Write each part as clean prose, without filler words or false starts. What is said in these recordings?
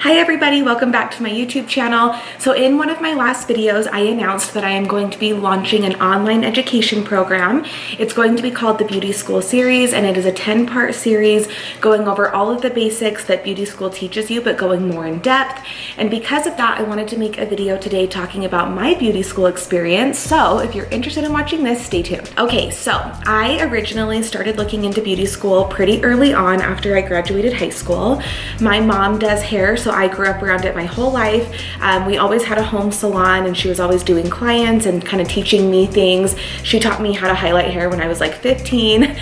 Hi everybody, welcome back to my YouTube channel. So in one of my last videos, I announced that I am going to be launching an online education program. It's going to be called the Beauty School Series, and it is a 10-part series going over all of the basics that beauty school teaches you, but going more in depth. And because of that, I wanted to make a video today talking about my beauty school experience. So if you're interested in watching this, stay tuned. Okay, so I originally started looking into beauty school pretty early on after I graduated high school. My mom does hair, so I grew up around it my whole life. We always had a home salon, and she was always doing clients and kind of teaching me things. She taught me how to highlight hair when I was like 15.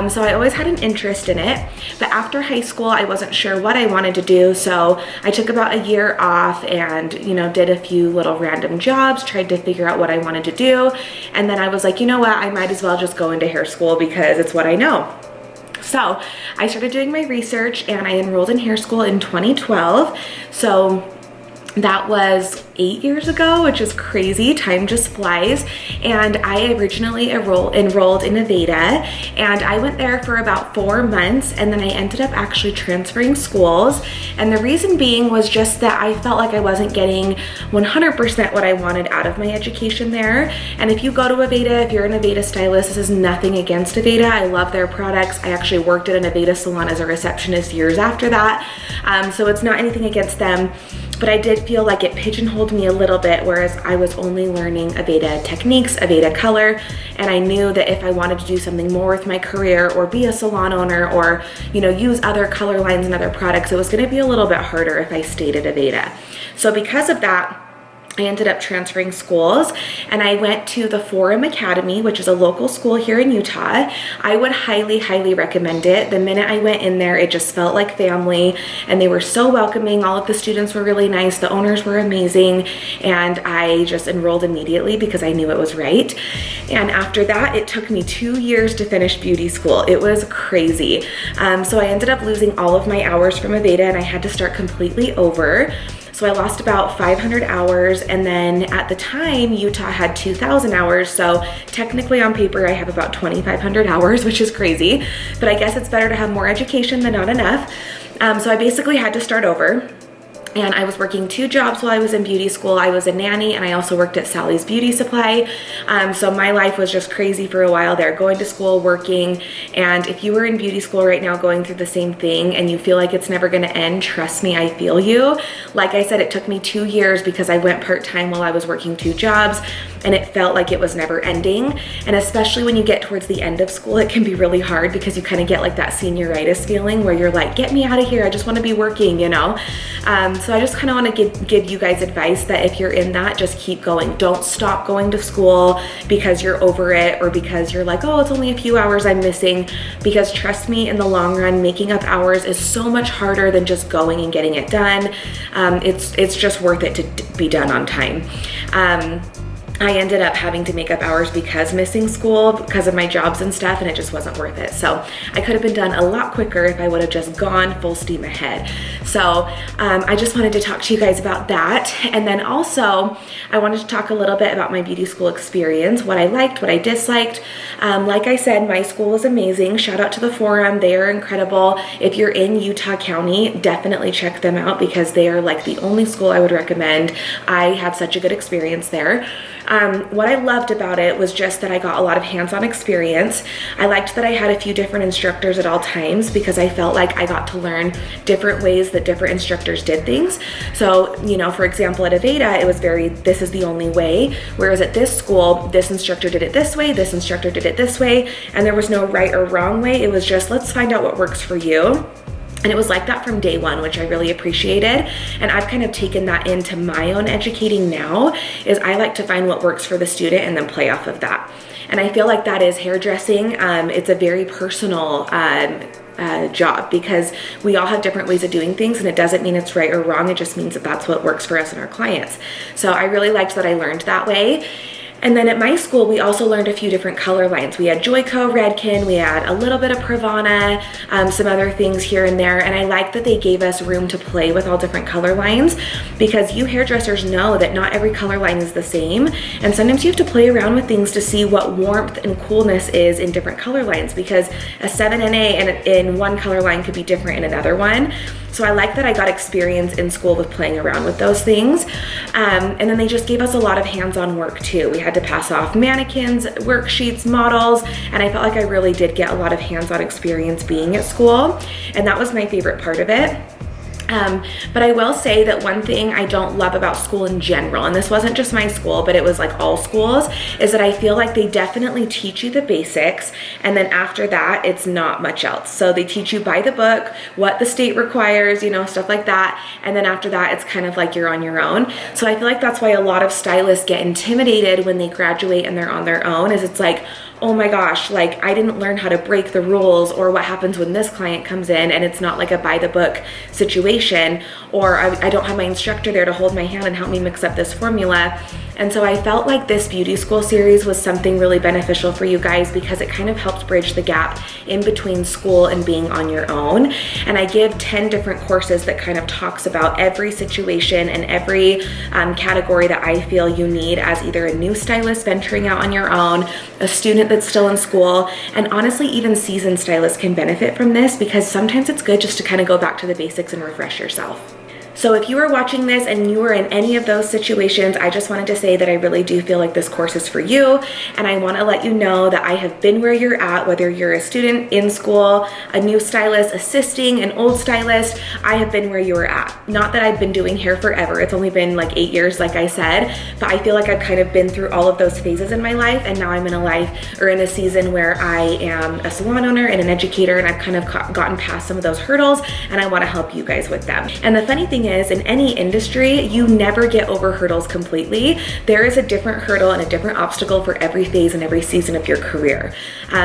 So I always had an interest in it. But after high school, I wasn't sure what I wanted to do. So I took about a year off and, did a few little random jobs, tried to figure out what I wanted to do. And then I was like, you know what? I might as well just go into hair school because it's what I know. So I started doing my research and I enrolled in hair school in 2012. So that was 8 years ago, which is crazy. Time just flies. And I originally enrolled in Aveda, and I went there for about 4 months, and then I ended up actually transferring schools. And the reason being was just that I felt like I wasn't getting 100% what I wanted out of my education there. And if you go to Aveda, if you're an Aveda stylist, this is nothing against Aveda. I love their products. I actually worked at an Aveda salon as a receptionist years after that. So it's not anything against them. But I did feel like it pigeonholed me a little bit, whereas I was only learning Aveda techniques, Aveda color, and I knew that if I wanted to do something more with my career or be a salon owner or, use other color lines and other products, it was gonna be a little bit harder if I stayed at Aveda. So because of that, I ended up transferring schools, and I went to the Forum Academy, which is a local school here in Utah. I would highly, highly recommend it. The minute I went in there, it just felt like family, and they were so welcoming. All of the students were really nice. The owners were amazing, and I just enrolled immediately because I knew it was right. And after that, it took me 2 years to finish beauty school. It was crazy. So I ended up losing all of my hours from Aveda, and I had to start completely over. So I lost about 500 hours, and then at the time, Utah had 2,000 hours, so technically on paper, I have about 2,500 hours, which is crazy, but I guess it's better to have more education than not enough. So I basically had to start over. And I was working 2 jobs while I was in beauty school. I was a nanny, and I also worked at Sally's Beauty Supply. So my life was just crazy for a while there, going to school, working. And if you were in beauty school right now going through the same thing and you feel like it's never gonna end, trust me, I feel you. Like I said, it took me 2 years because I went part-time while I was working 2 jobs, and it felt like it was never ending. And especially when you get towards the end of school, it can be really hard because you kind of get like that senioritis feeling where you're like, get me out of here, I just wanna be working, So I just kind of want to give you guys advice that if you're in that, just keep going. Don't stop going to school because you're over it or because you're like, oh, it's only a few hours I'm missing. Because trust me, in the long run, making up hours is so much harder than just going and getting it done. It's just worth it to be done on time. I ended up having to make up hours because missing school, because of my jobs and stuff, and it just wasn't worth it. So I could have been done a lot quicker if I would have just gone full steam ahead. So I just wanted to talk to you guys about that. And then also, I wanted to talk a little bit about my beauty school experience, what I liked, what I disliked. Like I said, my school was amazing. Shout out to the Forum, they are incredible. If you're in Utah County, definitely check them out because they are like the only school I would recommend. I had such a good experience there. What I loved about it was just that I got a lot of hands-on experience. I liked that I had a few different instructors at all times because I felt like I got to learn different ways that different instructors did things. So, for example, at Aveda, it was this is the only way, whereas at this school, this instructor did it this way, this instructor did it this way, and there was no right or wrong way. It was just, let's find out what works for you. And it was like that from day one, which I really appreciated. And I've kind of taken that into my own educating now, is I like to find what works for the student and then play off of that. And I feel like that is hairdressing. It's a very personal job because we all have different ways of doing things, and it doesn't mean it's right or wrong. It just means that that's what works for us and our clients. So I really liked that I learned that way. And then at my school, we also learned a few different color lines. We had Joico, Redken, we had a little bit of Pravana, some other things here and there. And I like that they gave us room to play with all different color lines because you hairdressers know that not every color line is the same. And sometimes you have to play around with things to see what warmth and coolness is in different color lines because a 7NA in one color line could be different in another one. So I like that I got experience in school with playing around with those things. And then they just gave us a lot of hands-on work too. We had to pass off mannequins, worksheets, models, and I felt like I really did get a lot of hands-on experience being at school, and that was my favorite part of it. But I will say that one thing I don't love about school in general, and this wasn't just my school, but it was like all schools, is that I feel like they definitely teach you the basics, and then after that, it's not much else. So they teach you by the book, what the state requires, you know, stuff like that, and then after that, it's kind of like you're on your own. So I feel like that's why a lot of stylists get intimidated when they graduate and they're on their own, is it's like, oh my gosh, like I didn't learn how to break the rules, or what happens when this client comes in and it's not like a by the book situation, or I don't have my instructor there to hold my hand and help me mix up this formula. And so I felt like this beauty school series was something really beneficial for you guys, because it kind of helps bridge the gap in between school and being on your own. And I give 10 different courses that kind of talks about every situation and every category that I feel you need as either a new stylist venturing out on your own, a student that's still in school, and honestly even seasoned stylists can benefit from this, because sometimes it's good just to kind of go back to the basics and refresh yourself. So if you are watching this and you are in any of those situations, I just wanted to say that I really do feel like this course is for you. And I want to let you know that I have been where you're at, whether you're a student in school, a new stylist, assisting an old stylist, I have been where you are at. Not that I've been doing hair forever. It's only been like 8 years, like I said, but I feel like I've kind of been through all of those phases in my life. And now I'm in a life, or in a season, where I am a salon owner and an educator, and I've kind of gotten past some of those hurdles, and I want to help you guys with them. And the funny thing is, in any industry, you never get over hurdles completely. There is a different hurdle and a different obstacle for every phase and every season of your career.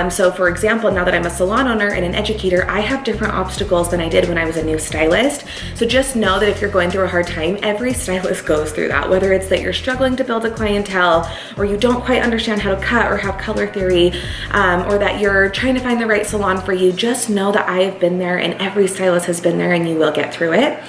So for example, now that I'm a salon owner and an educator, I have different obstacles than I did when I was a new stylist. So just know that if you're going through a hard time, every stylist goes through that, whether it's that you're struggling to build a clientele, or you don't quite understand how to cut or have color theory, or that you're trying to find the right salon for you. Just know that I have been there, and every stylist has been there, and you will get through it.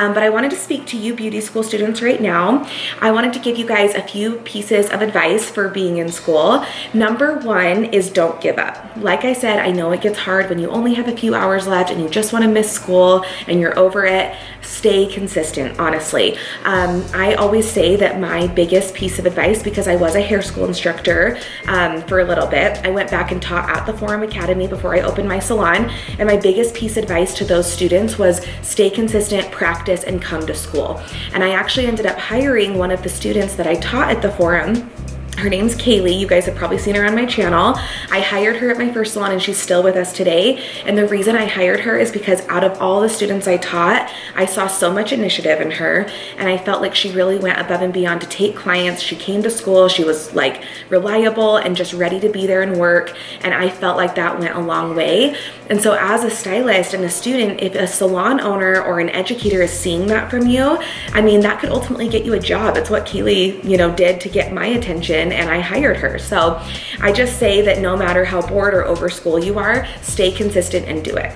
But I wanted to speak to you beauty school students right now. I wanted to give you guys a few pieces of advice for being in school. Number one is don't give up. Like I said, I know it gets hard when you only have a few hours left and you just want to miss school and you're over it. Stay consistent, honestly. I always say that my biggest piece of advice, because I was a hair school instructor for a little bit, I went back and taught at the Forum Academy before I opened my salon, and my biggest piece of advice to those students was stay consistent, practice, and come to school. And I actually ended up hiring one of the students that I taught at the Forum. Her name's Kaylee. You guys have probably seen her on my channel. I hired her at my first salon, and she's still with us today. And the reason I hired her is because out of all the students I taught, I saw so much initiative in her, and I felt like she really went above and beyond to take clients. She came to school, she was like reliable and just ready to be there and work, and I felt like that went a long way. And so as a stylist and a student, if a salon owner or an educator is seeing that from you, I mean, that could ultimately get you a job. It's what Kaylee, did to get my attention, and I hired her. So I just say that no matter how bored or over school you are, stay consistent and do it.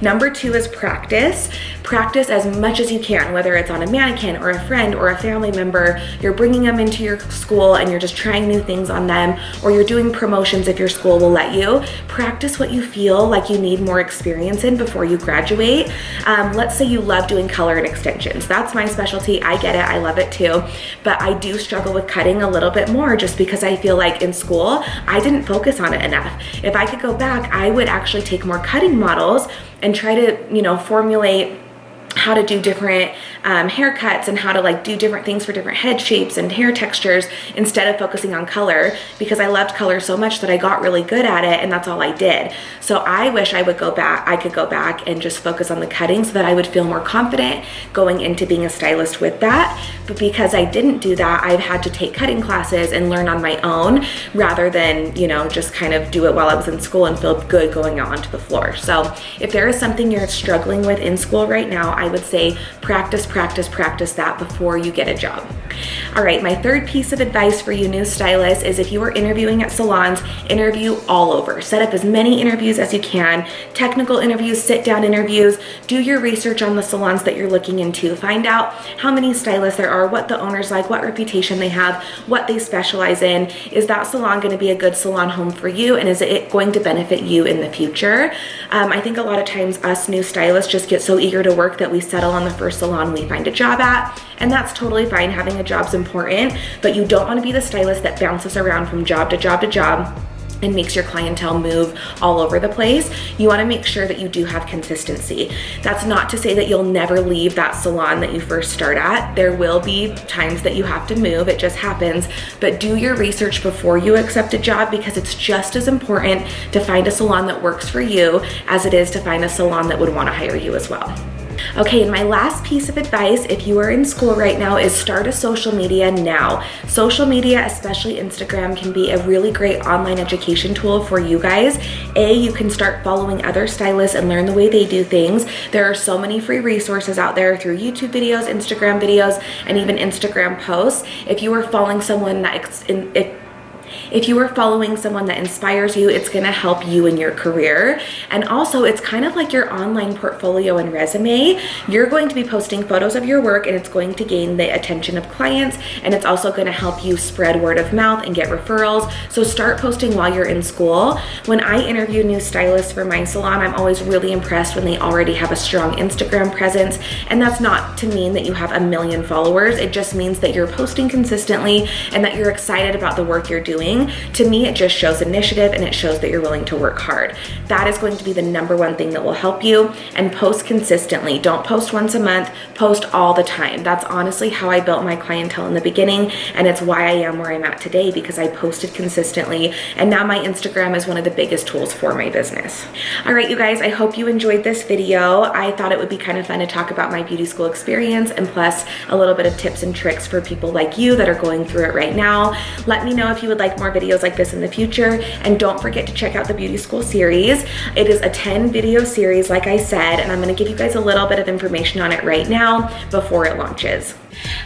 Number two is practice. Practice as much as you can, whether it's on a mannequin or a friend or a family member. You're bringing them into your school and you're just trying new things on them, or you're doing promotions if your school will let you. Practice what you feel like you need more experience in before you graduate. Let's say you love doing color and extensions. That's my specialty. I get it. I love it too. But I do struggle with cutting a little bit more, just because I feel like in school, I didn't focus on it enough. If I could go back, I would actually take more cutting models and try to, formulate how to do different haircuts and how to do different things for different head shapes and hair textures instead of focusing on color, because I loved color so much that I got really good at it, and that's all I did. So I wish I could go back and just focus on the cutting so that I would feel more confident going into being a stylist with that. But because I didn't do that, I've had to take cutting classes and learn on my own rather than, just kind of do it while I was in school and feel good going out onto the floor. So if there is something you're struggling with in school right now, I would say practice, practice, practice that before you get a job. All right, my third piece of advice for you new stylists is if you are interviewing at salons, interview all over. Set up as many interviews as you can, technical interviews, sit-down interviews, do your research on the salons that you're looking into. Find out how many stylists there are, what the owner's like, what reputation they have, what they specialize in. Is that salon going to be a good salon home for you, and is it going to benefit you in the future? I think a lot of times us new stylists just get so eager to work that we settle on the first salon we find a job at, and that's totally fine. Having a job's important, but you don't want to be the stylist that bounces around from job to job to job and makes your clientele move all over the place. You want to make sure that you do have consistency. That's not to say that you'll never leave that salon that you first start at. There will be times that you have to move, it just happens, but do your research before you accept a job, because it's just as important to find a salon that works for you as it is to find a salon that would want to hire you as well. Okay, and my last piece of advice, if you are in school right now, is start a social media now. Social media, especially Instagram, can be a really great online education tool for you guys. You can start following other stylists and learn the way they do things. There are so many free resources out there through YouTube videos, Instagram videos, and even Instagram posts. If you are following someone if you are following someone that inspires you, it's going to help you in your career. And also, it's kind of like your online portfolio and resume. You're going to be posting photos of your work, and it's going to gain the attention of clients, and it's also going to help you spread word of mouth and get referrals. So start posting while you're in school. When I interview new stylists for my salon, I'm always really impressed when they already have a strong Instagram presence. And that's not to mean that you have 1 million followers. It just means that you're posting consistently and that you're excited about the work you're doing. To me, it just shows initiative, and it shows that you're willing to work hard. That is going to be the #1 thing that will help you. And post consistently. Don't post once a month, post all the time. That's honestly how I built my clientele in the beginning, and it's why I am where I'm at today, because I posted consistently, and now my Instagram is one of the biggest tools for my business. All right, you guys, I hope you enjoyed this video. I thought it would be kind of fun to talk about my beauty school experience, and plus a little bit of tips and tricks for people like you that are going through it right now. Let me know if you would like more videos like this in the future, and don't forget to check out the beauty school series. It is a 10 video series, like I said, and I'm going to give you guys a little bit of information on it right now before it launches.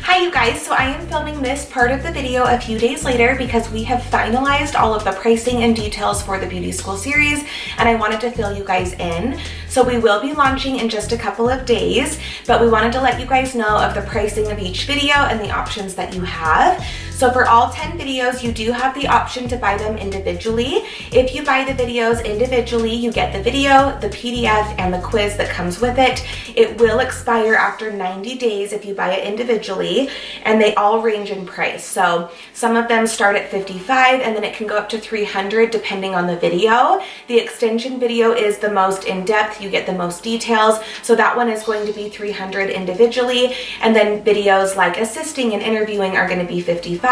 Hi you guys, so I am filming this part of the video a few days later because we have finalized all of the pricing and details for the beauty school series, and I wanted to fill you guys in. So we will be launching in just a couple of days, but we wanted to let you guys know of the pricing of each video and the options that you have. So for all 10 videos, you do have the option to buy them individually. If you buy the videos individually, you get the video, the PDF, and the quiz that comes with it. It will expire after 90 days if you buy it individually, and they all range in price. So some of them start at $55, and then it can go up to $300 depending on the video. The extension video is the most in-depth. You get the most details. So that one is going to be $300 individually, and then videos like assisting and interviewing are going to be $55.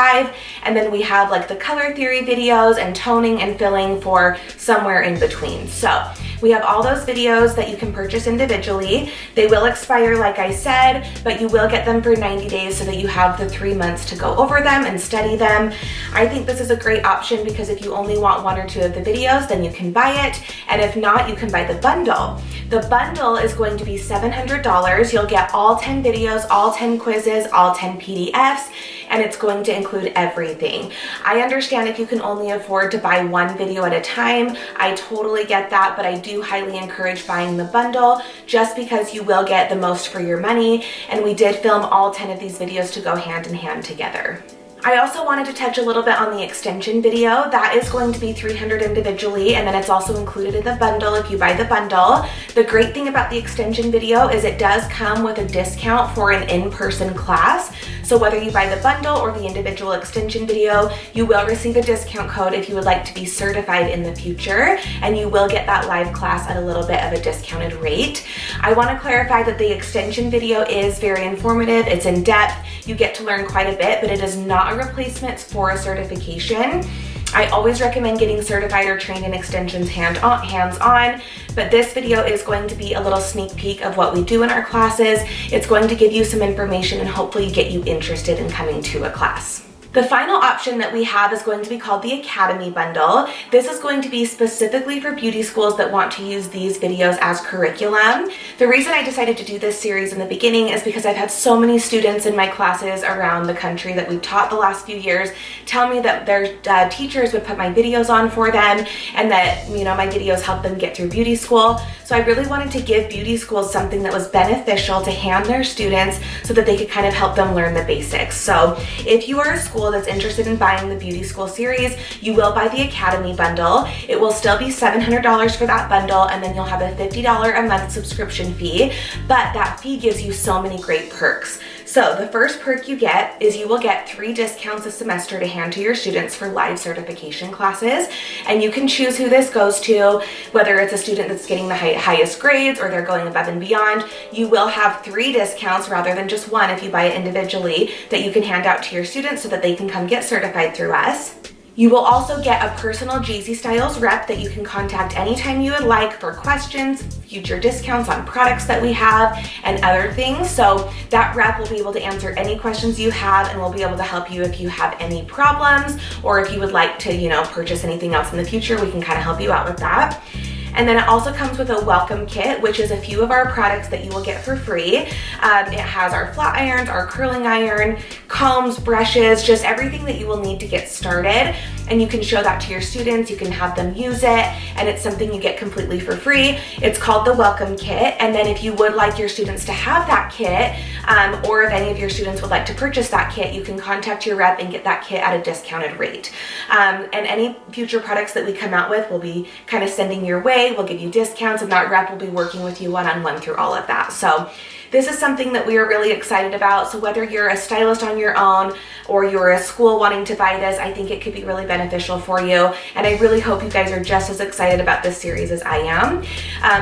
And then we have like the color theory videos and toning and filling for somewhere in between. So we have all those videos that you can purchase individually. They will expire, like I said, but you will get them for 90 days so that you have the 3 months to go over them and study them. I think this is a great option because if you only want 1 or 2 of the videos, then you can buy it. And if not, you can buy the bundle. The bundle is going to be $700. You'll get all 10 videos, all 10 quizzes, all 10 PDFs, and it's going to include everything. I understand if you can only afford to buy 1 video at a time. I totally get that, but I do highly encourage buying the bundle just because you will get the most for your money, and we did film all 10 of these videos to go hand in hand together. I also wanted to touch a little bit on the extension video. That is going to be $300 individually, and then it's also included in the bundle if you buy the bundle. The great thing about the extension video is it does come with a discount for an in-person class. So whether you buy the bundle or the individual extension video, you will receive a discount code if you would like to be certified in the future, and you will get that live class at a little bit of a discounted rate. I want to clarify that the extension video is very informative. It's in depth. You get to learn quite a bit, but it is not a replacement for a certification. I always recommend getting certified or trained in extensions hands-on, but this video is going to be a little sneak peek of what we do in our classes. It's going to give you some information and hopefully get you interested in coming to a class. The final option that we have is going to be called the Academy Bundle. This is going to be specifically for beauty schools that want to use these videos as curriculum. The reason I decided to do this series in the beginning is because I've had so many students in my classes around the country that we've taught the last few years tell me that their teachers would put my videos on for them and that, you know, my videos help them get through beauty school. So I really wanted to give beauty schools something that was beneficial to hand their students so that they could kind of help them learn the basics. So if you are a school that's interested in buying the beauty school series, you will buy the Academy Bundle. It will still be $700 for that bundle, and then you'll have a $50 a month subscription fee, but that fee gives you so many great perks. So the first perk you get is you will get 3 discounts a semester to hand to your students for live certification classes, and you can choose who this goes to, whether it's a student that's getting the highest grades or they're going above and beyond. You will have 3 discounts rather than just 1 if you buy it individually that you can hand out to your students so that they can come get certified through us. You will also get a personal Jessi Styles rep that you can contact anytime you would like for questions, future discounts on products that we have, and other things. So that rep will be able to answer any questions you have and will be able to help you if you have any problems, or if you would like to, you know, purchase anything else in the future, we can kind of help you out with that. And then it also comes with a welcome kit, which is a few of our products that you will get for free. It has our flat irons, our curling iron, combs, brushes, just everything that you will need to get started. And you can show that to your students, you can have them use it, and it's something you get completely for free. It's called the welcome kit. And then if you would like your students to have that kit, or if any of your students would like to purchase that kit, you can contact your rep and get that kit at a discounted rate. And any future products that we come out with, we'll be kind of sending your way. We'll give you discounts, and that rep will be working with you one-on-one through all of that. So this is something that we are really excited about. So whether you're a stylist on your own or you're a school wanting to buy this, I think it could be really beneficial for you. And I really hope you guys are just as excited about this series as I am.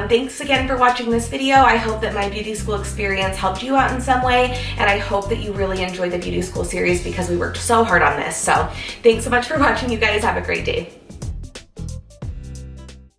Thanks again for watching this video. I hope that my beauty school experience helped you out in some way. And I hope that you really enjoyed the beauty school series because we worked so hard on this. So thanks so much for watching, you guys. Have a great day.